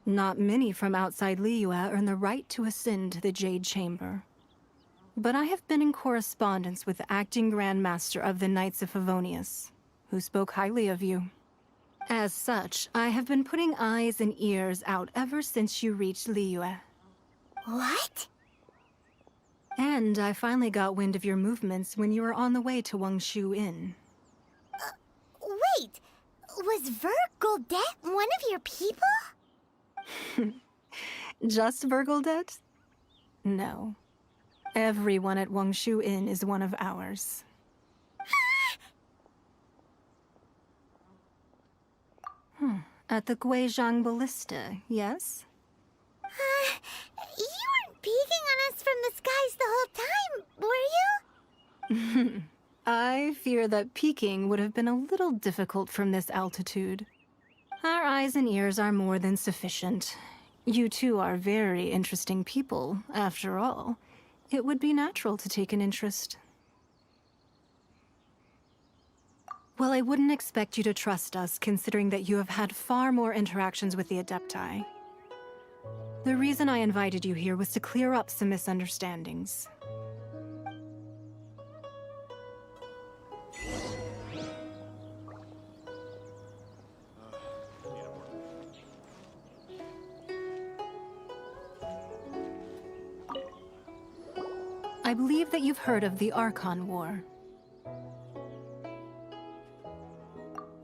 Not many from outside Liyue earn the right to ascend to the Jade Chamber. But I have been in correspondence with the acting Grand Master of the Knights of Favonius, who spoke highly of you. As such, I have been putting eyes and ears out ever since you reached Liyue. What? And I finally got wind of your movements when you were on the way to Wangshu Inn. Wait! Was Vergoldet one of your people? Just Vergoldet? No. Everyone at Wangshu Inn is one of ours. At the Guizhang Ballista, yes? You weren't peeking on us from the skies the whole time, were you? I fear that peeking would have been a little difficult from this altitude. Our eyes and ears are more than sufficient. You two are very interesting people, after all. It would be natural to take an interest. Well, I wouldn't expect you to trust us, considering that you have had far more interactions with the Adepti. The reason I invited you here was to clear up some misunderstandings. I believe that you've heard of the Archon War.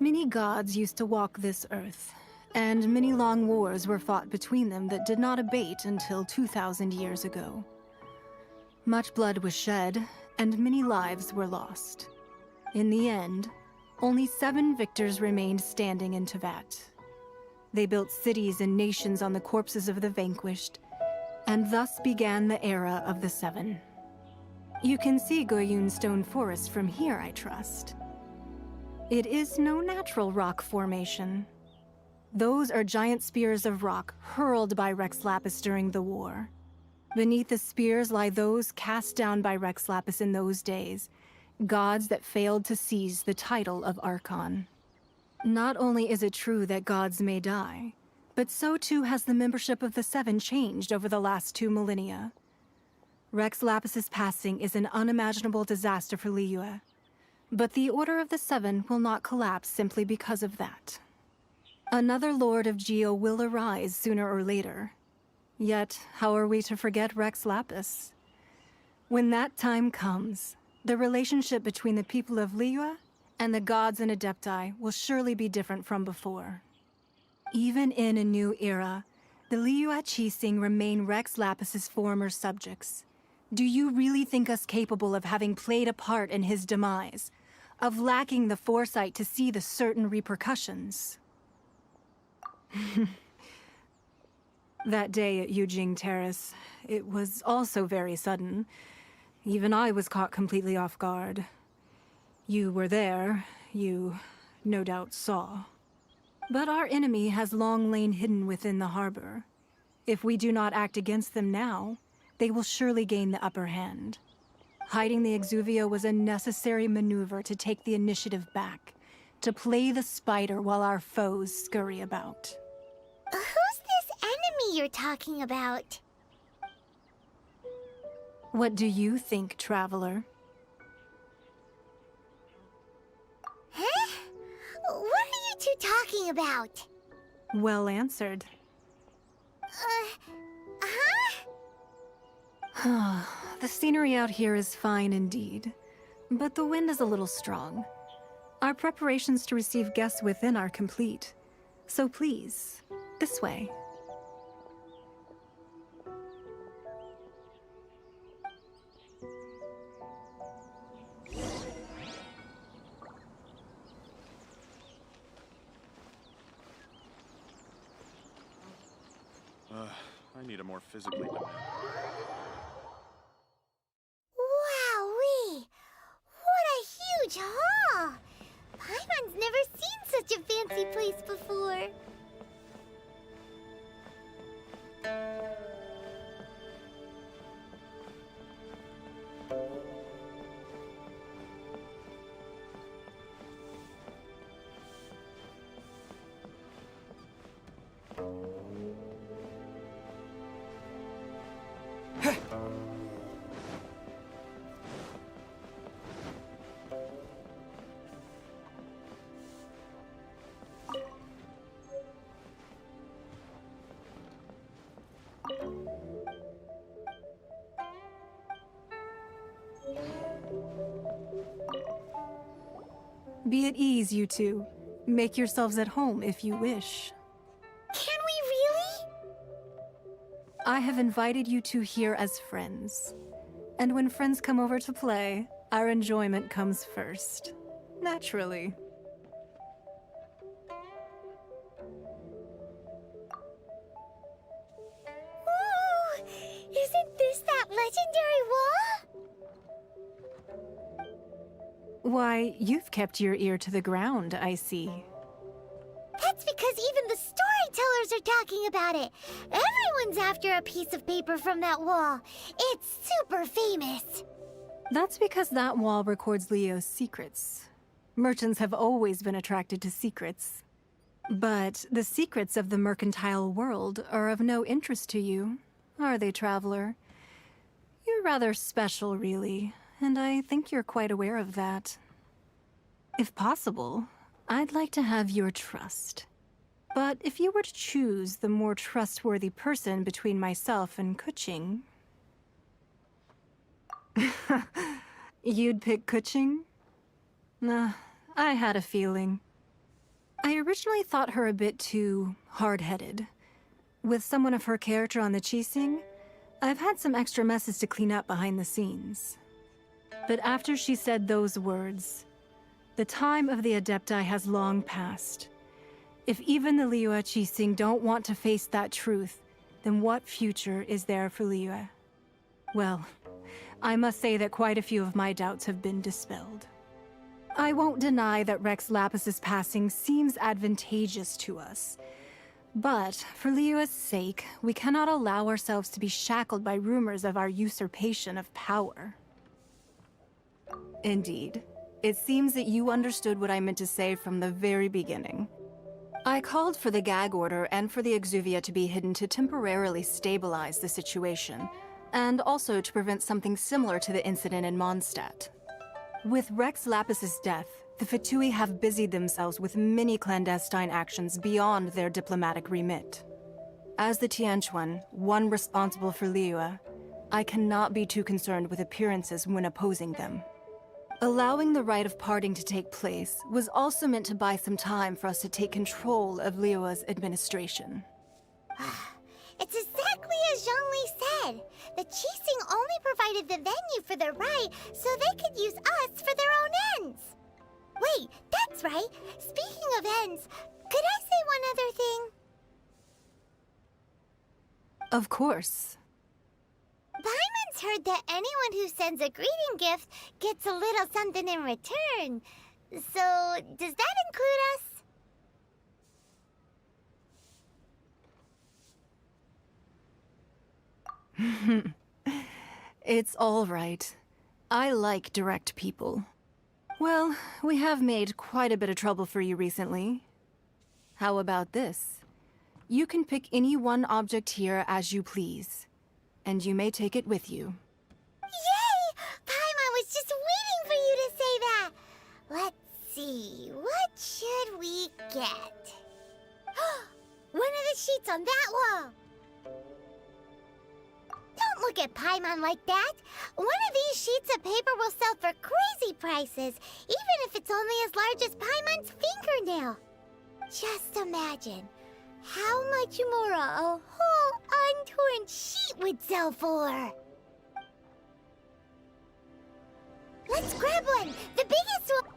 Many gods used to walk this earth, and many long wars were fought between them that did not abate until 2,000 years ago. Much blood was shed, and many lives were lost. In the end, only 7 victors remained standing in Teyvat. They built cities and nations on the corpses of the vanquished, and thus began the era of the 7. You can see Goyun Stone Forest from here, I trust. It is no natural rock formation. Those are giant spears of rock hurled by Rex Lapis during the war. Beneath the spears lie those cast down by Rex Lapis in those days, gods that failed to seize the title of Archon. Not only is it true that gods may die, but so too has the membership of the 7 changed over the last 2 millennia. Rex Lapis's passing is an unimaginable disaster for Liyue, but the Order of the 7 will not collapse simply because of that. Another Lord of Geo will arise sooner or later. Yet, how are we to forget Rex Lapis? When that time comes, the relationship between the people of Liyue and the gods and Adepti will surely be different from before. Even in a new era, the Liyue Qixing remain Rex Lapis's former subjects. Do you really think us capable of having played a part in his demise? Of lacking the foresight to see the certain repercussions? That day at Yujing Terrace, it was also very sudden. Even I was caught completely off guard. You were there, you no doubt saw. But our enemy has long lain hidden within the harbor. If we do not act against them now, they will surely gain the upper hand. Hiding the Exuvio was a necessary maneuver to take the initiative back, to play the spider while our foes scurry about. Who's this enemy you're talking about? What do you think, traveler? Huh? What are you two talking about? Well answered. The scenery out here is fine indeed, but the wind is a little strong. Our preparations to receive guests within are complete, so please, this way. I need a more physically demanding. Wowee! What a huge hall! Paimon's never seen such a fancy place before. Be at ease, you two. Make yourselves at home if you wish. Can we really? I have invited you two here as friends. And when friends come over to play, our enjoyment comes first. Naturally. Ooh, isn't this that legendary wall? Why, you've kept your ear to the ground, I see. That's because even the storytellers are talking about it. Everyone's after a piece of paper from that wall. It's super famous. That's because that wall records Leo's secrets. Merchants have always been attracted to secrets. But the secrets of the mercantile world are of no interest to you, are they, traveler? You're rather special, really, and I think you're quite aware of that. If possible, I'd like to have your trust. But if you were to choose the more trustworthy person between myself and Kuching... You'd pick Kuching? Nah, I had a feeling. I originally thought her a bit too hard-headed. With someone of her character on the Qixing, I've had some extra messes to clean up behind the scenes. But after she said those words, the time of the Adepti has long passed. If even the Liyue Qixing don't want to face that truth, then what future is there for Liyue? Well, I must say that quite a few of my doubts have been dispelled. I won't deny that Rex Lapis's passing seems advantageous to us. But, for Liyue's sake, we cannot allow ourselves to be shackled by rumors of our usurpation of power. Indeed. It seems that you understood what I meant to say from the very beginning. I called for the gag order and for the Exuvia to be hidden to temporarily stabilize the situation, and also to prevent something similar to the incident in Mondstadt. With Rex Lapis's death, the Fatui have busied themselves with many clandestine actions beyond their diplomatic remit. As the Tianquan, one responsible for Liyue, I cannot be too concerned with appearances when opposing them. Allowing the rite of parting to take place was also meant to buy some time for us to take control of Liyue's administration. It's exactly as Zhongli said. The Qixing only provided the venue for their rite so they could use us for their own ends. Wait, that's right. Speaking of ends, could I say one other thing? Of course. Paimon's heard that anyone who sends a greeting gift gets a little something in return. So, does that include us? It's all right. I like direct people. Well, we have made quite a bit of trouble for you recently. How about this? You can pick any one object here as you please, and you may take it with you. Yay! Paimon was just waiting for you to say that. Let's see, what should we get? One of the sheets on that wall. Don't look at Paimon like that. One of these sheets of paper will sell for crazy prices, even if it's only as large as Paimon's fingernail. Just imagine how much more a whole untorn sheet would sell for. Let's grab one, the biggest one.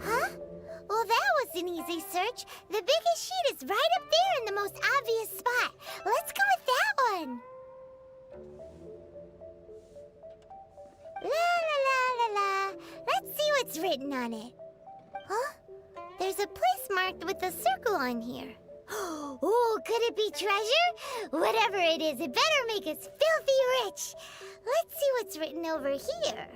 Huh? Well, that was an easy search. The biggest sheet is right up there in the most obvious spot. Let's go with that one. La la la la la. Let's see what's written on it. Huh? There's a place marked with a circle on here. Oh, could it be treasure? Whatever it is, it better make us filthy rich. Let's see what's written over here.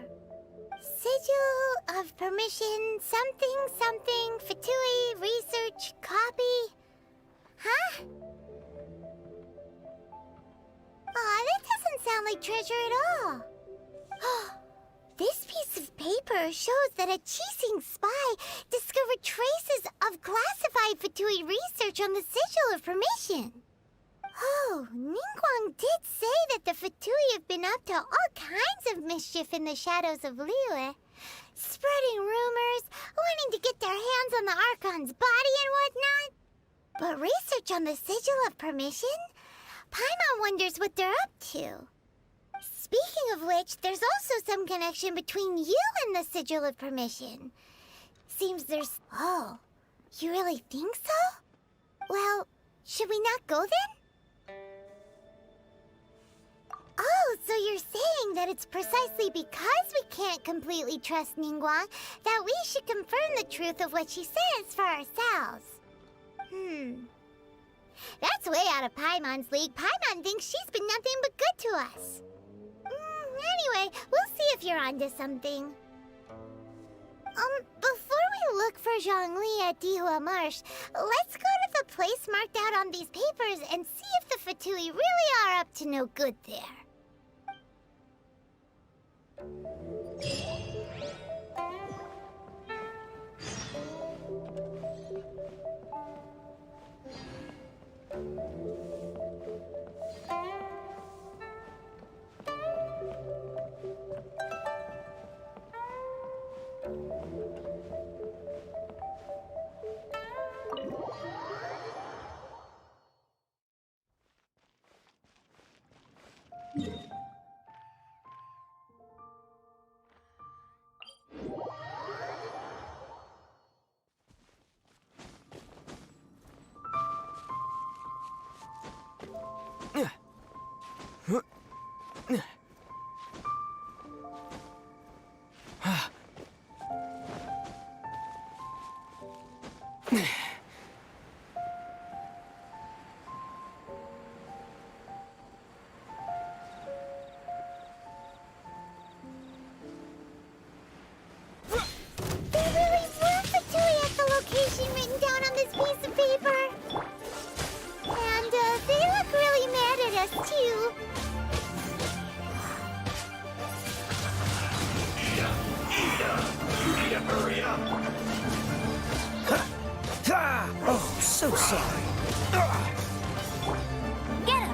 Sigil of permission, something, something, Fatui, research, copy. Huh? Aw, that doesn't sound like treasure at all. This piece piece of paper shows that a Qixing spy discovered traces of classified Fatui research on the Sigil of Permission. Oh, Ningguang did say that the Fatui have been up to all kinds of mischief in the shadows of Liyue, spreading rumors, wanting to get their hands on the Archon's body and whatnot. But research on the Sigil of Permission? Paimon wonders what they're up to. Speaking of which, there's also some connection between you and the Sigil of Permission. Seems there's... Oh, you really think so? Well, should we not go then? Oh, so you're saying that it's precisely because we can't completely trust Ningguang that we should confirm the truth of what she says for ourselves. That's way out of Paimon's league. Paimon thinks she's been nothing but good to us. Anyway, we'll see if you're onto something. Before we look for Zhongli at Dihua Marsh, let's go to the place marked out on these papers and see if the Fatui really are up to no good there. Oh, so sorry. Get him!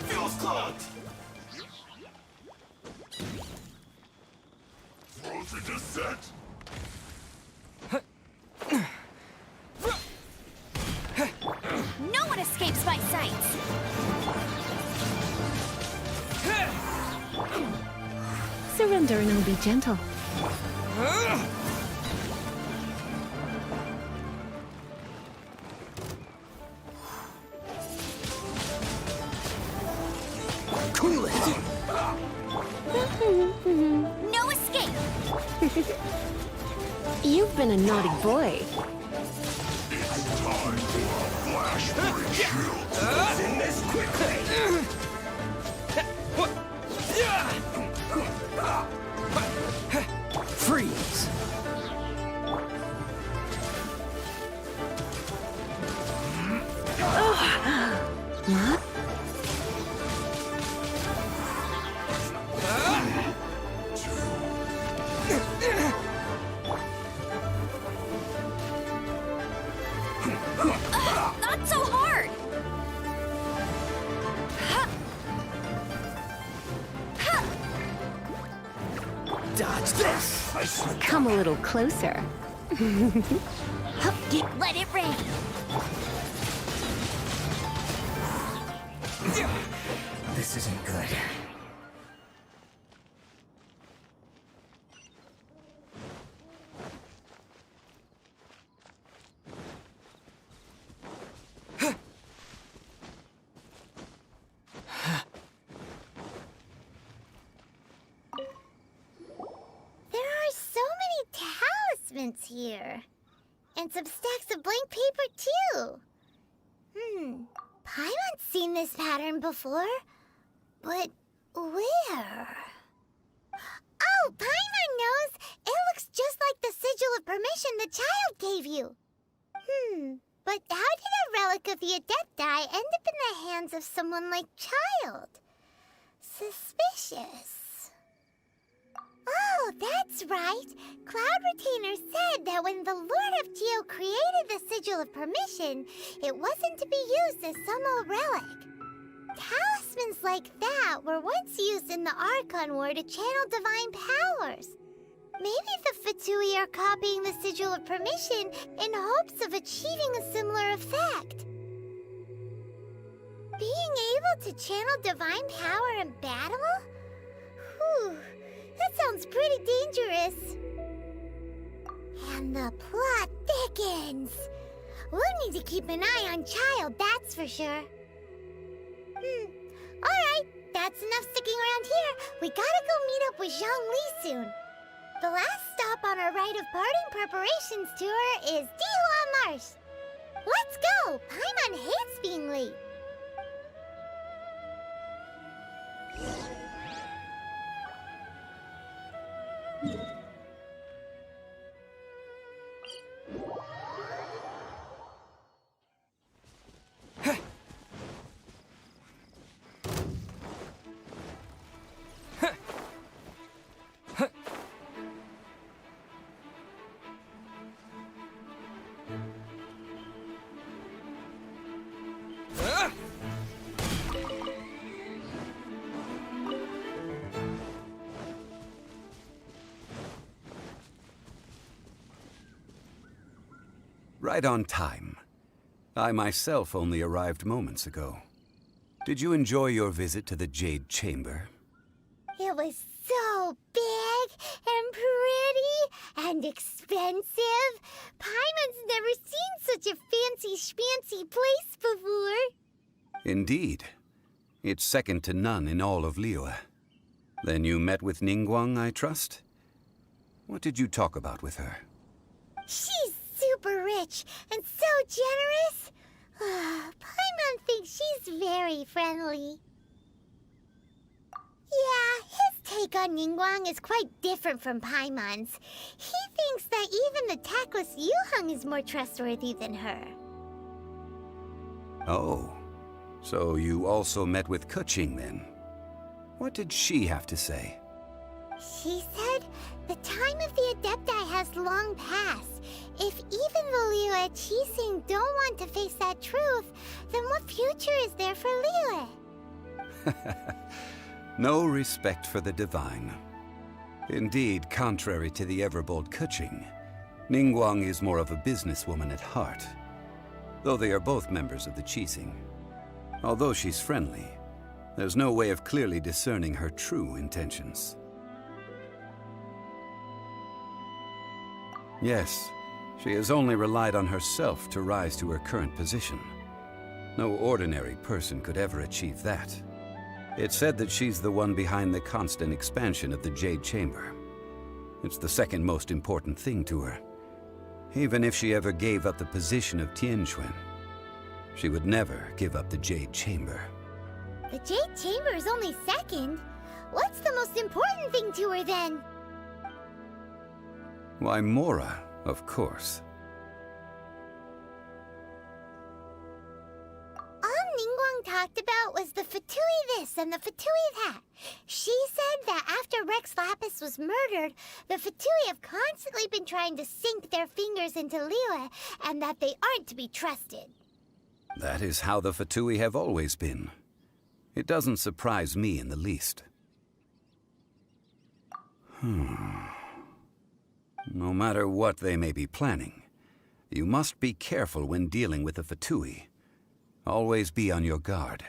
Feels clogged. Frozen descent. No one escapes my sights! Surrender and I'll be gentle. Cool it. No escape! You've been a naughty boy. It's time for a flashbang shield. In this quickly. Freeze. What? Not so hard! Dodge this. Come a little closer. Let it rain! This isn't good. Here. And some stacks of blank paper, too. Paimon's seen this pattern before. But where? Oh, Paimon knows! It looks just like the Sigil of Permission the child gave you. But how did a relic of the Adepti end up in the hands of someone like Child? Suspicious. Oh, that's right. Cloud Retainer said that when the Lord of Geo created the Sigil of Permission, it wasn't to be used as some old relic. Talismans like that were once used in the Archon War to channel divine powers. Maybe the Fatui are copying the Sigil of Permission in hopes of achieving a similar effect. Being able to channel divine power in battle? Whew, that sounds pretty dangerous. And the plot thickens. We'll need to keep an eye on Child, that's for sure. Alright, that's enough sticking around here. We gotta go meet up with Zhongli soon. The last stop on our rite of parting preparations tour is Dihua Marsh. Let's go! Paimon hates being late. Right on time. I myself only arrived moments ago. Did you enjoy your visit to the Jade Chamber? It was so big and pretty and expensive. Paimon's never seen such a fancy schmancy place before. Indeed. It's second to none in all of Liyue. Then you met with Ningguang, I trust? What did you talk about with her? She's super rich and so generous. Paimon thinks she's very friendly. Yeah, his take on Ningguang is quite different from Paimon's. He thinks that even the tactless Yuheng is more trustworthy than her. Oh, so you also met with Keqing then? What did she have to say? She said the time of the Adepti has long passed. If even the Liyue Qixing don't want to face that truth, then what future is there for Liyue? No respect for the divine. Indeed, contrary to the ever-bold Keqing, Ningguang is more of a businesswoman at heart, though they are both members of the Qixing. Although she's friendly, there's no way of clearly discerning her true intentions. Yes, she has only relied on herself to rise to her current position. No ordinary person could ever achieve that. It's said that she's the one behind the constant expansion of the Jade Chamber. It's the second most important thing to her. Even if she ever gave up the position of Tianquan, she would never give up the Jade Chamber. The Jade Chamber is only second. What's the most important thing to her then? Why, Mora, of course. All Ningguang talked about was the Fatui this and the Fatui that. She said that after Rex Lapis was murdered, the Fatui have constantly been trying to sink their fingers into Liyue, and that they aren't to be trusted. That is how the Fatui have always been. It doesn't surprise me in the least. No matter what they may be planning, you must be careful when dealing with the Fatui. Always be on your guard.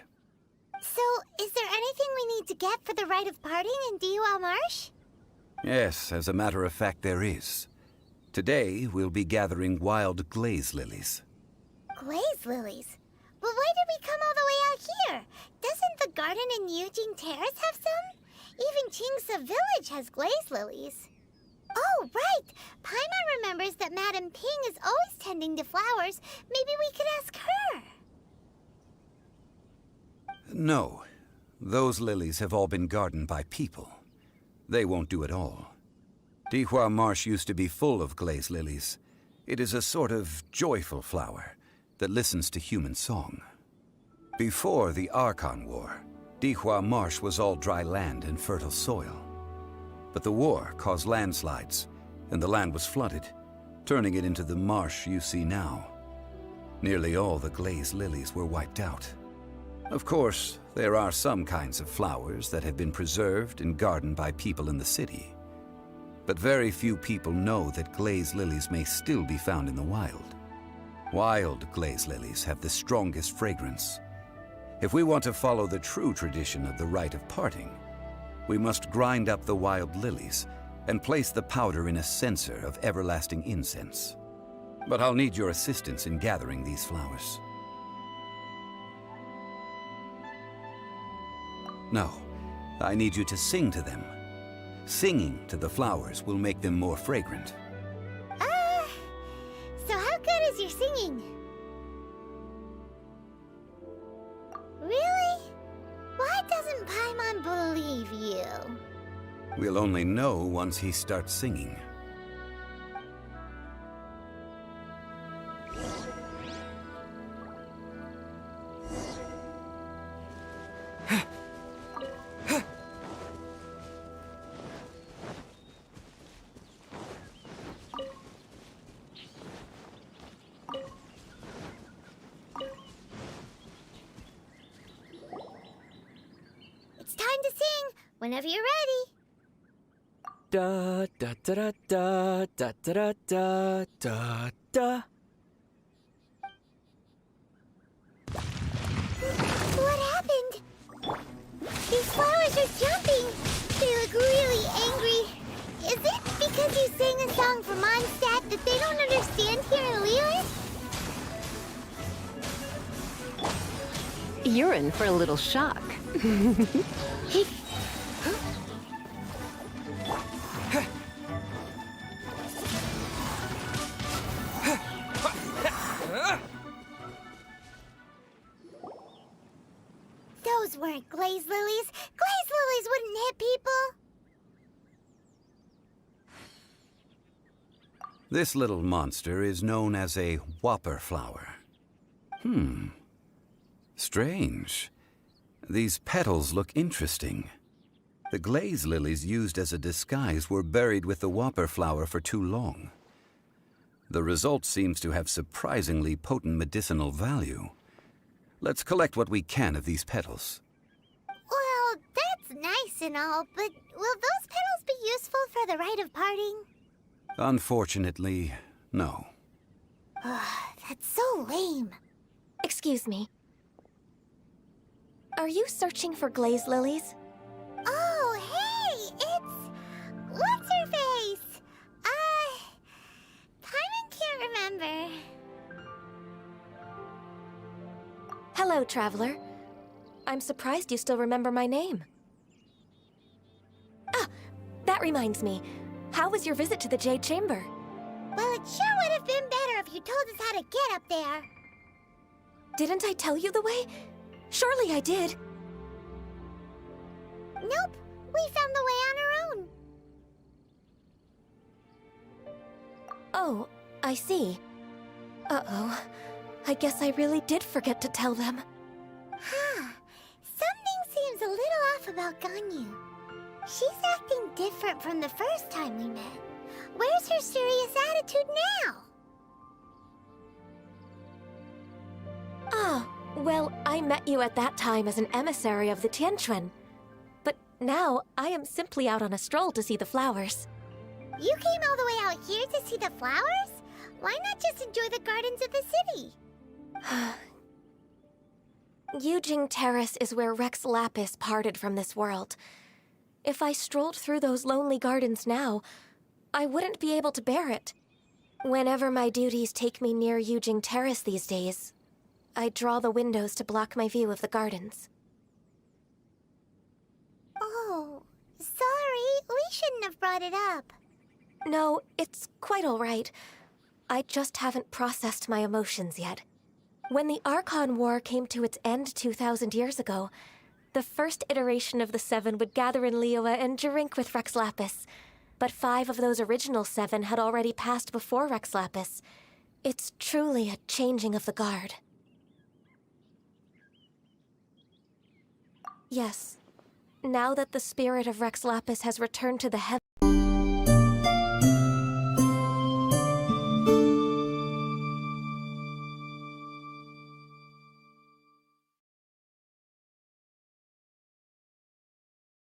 So, is there anything we need to get for the rite of parting in Dihua Marsh? Yes, as a matter of fact, there is. Today, we'll be gathering wild glaze lilies. Glaze lilies? But why did we come all the way out here? Doesn't the garden in Yujing Terrace have some? Even Qingse Village has glaze lilies. Oh, right! Paimon remembers that Madame Ping is always tending to flowers. Maybe we could ask her. No. Those lilies have all been gardened by people. They won't do it all. Dihua Marsh used to be full of glaze lilies. It is a sort of joyful flower that listens to human song. Before the Archon War, Dihua Marsh was all dry land and fertile soil. But the war caused landslides, and the land was flooded, turning it into the marsh you see now. Nearly all the glazed lilies were wiped out. Of course, there are some kinds of flowers that have been preserved and gardened by people in the city. But very few people know that glazed lilies may still be found in the wild. Wild glazed lilies have the strongest fragrance. If we want to follow the true tradition of the rite of parting, we must grind up the wild lilies and place the powder in a censer of everlasting incense. But I'll need your assistance in gathering these flowers. No, I need you to sing to them. Singing to the flowers will make them more fragrant. So how good is your singing? Really? Why doesn't Paimon believe you? We'll only know once he starts singing. It's time to sing, whenever you're ready. Da da da da da da da da da. What happened? These flowers are jumping. They look really angry. Is it because you sang a song for Mondstadt that they don't understand here in Liyue? You're in for a little shock. Those weren't glazed lilies. Glazed lilies wouldn't hit people. This little monster is known as a whopper flower. Strange. These petals look interesting. The glazed lilies used as a disguise were buried with the whopper flower for too long. The result seems to have surprisingly potent medicinal value. Let's collect what we can of these petals. Well, that's nice and all, but will those petals be useful for the rite of parting? Unfortunately, no. That's so lame. Excuse me. Are you searching for glazed lilies? Oh, hey, it's... What's-her-face? Paimon can't remember. Hello, traveler. I'm surprised you still remember my name. Ah, that reminds me. How was your visit to the Jade Chamber? Well, it sure would have been better if you told us how to get up there. Didn't I tell you the way? Surely I did. Nope, we found the way on our own. Oh, I see. Uh-oh. I guess I really did forget to tell them. Huh. Something seems a little off about Ganyu. She's acting different from the first time we met. Where's her serious attitude now? Ah, well, I met you at that time as an emissary of the Tianquan. But now, I am simply out on a stroll to see the flowers. You came all the way out here to see the flowers? Why not just enjoy the gardens of the city? Yujing Terrace is where Rex Lapis parted from this world. If I strolled through those lonely gardens now, I wouldn't be able to bear it. Whenever my duties take me near Yujing Terrace these days, I draw the windows to block my view of the gardens. Oh, sorry. We shouldn't have brought it up. No, it's quite all right. I just haven't processed my emotions yet. When the Archon War came to its end 2,000 years ago, the first iteration of the Seven would gather in Liyue and drink with Rex Lapis. But 5 of those original 7 had already passed before Rex Lapis. It's truly a changing of the guard. Yes. Now that the spirit of Rex Lapis has returned to the heavens,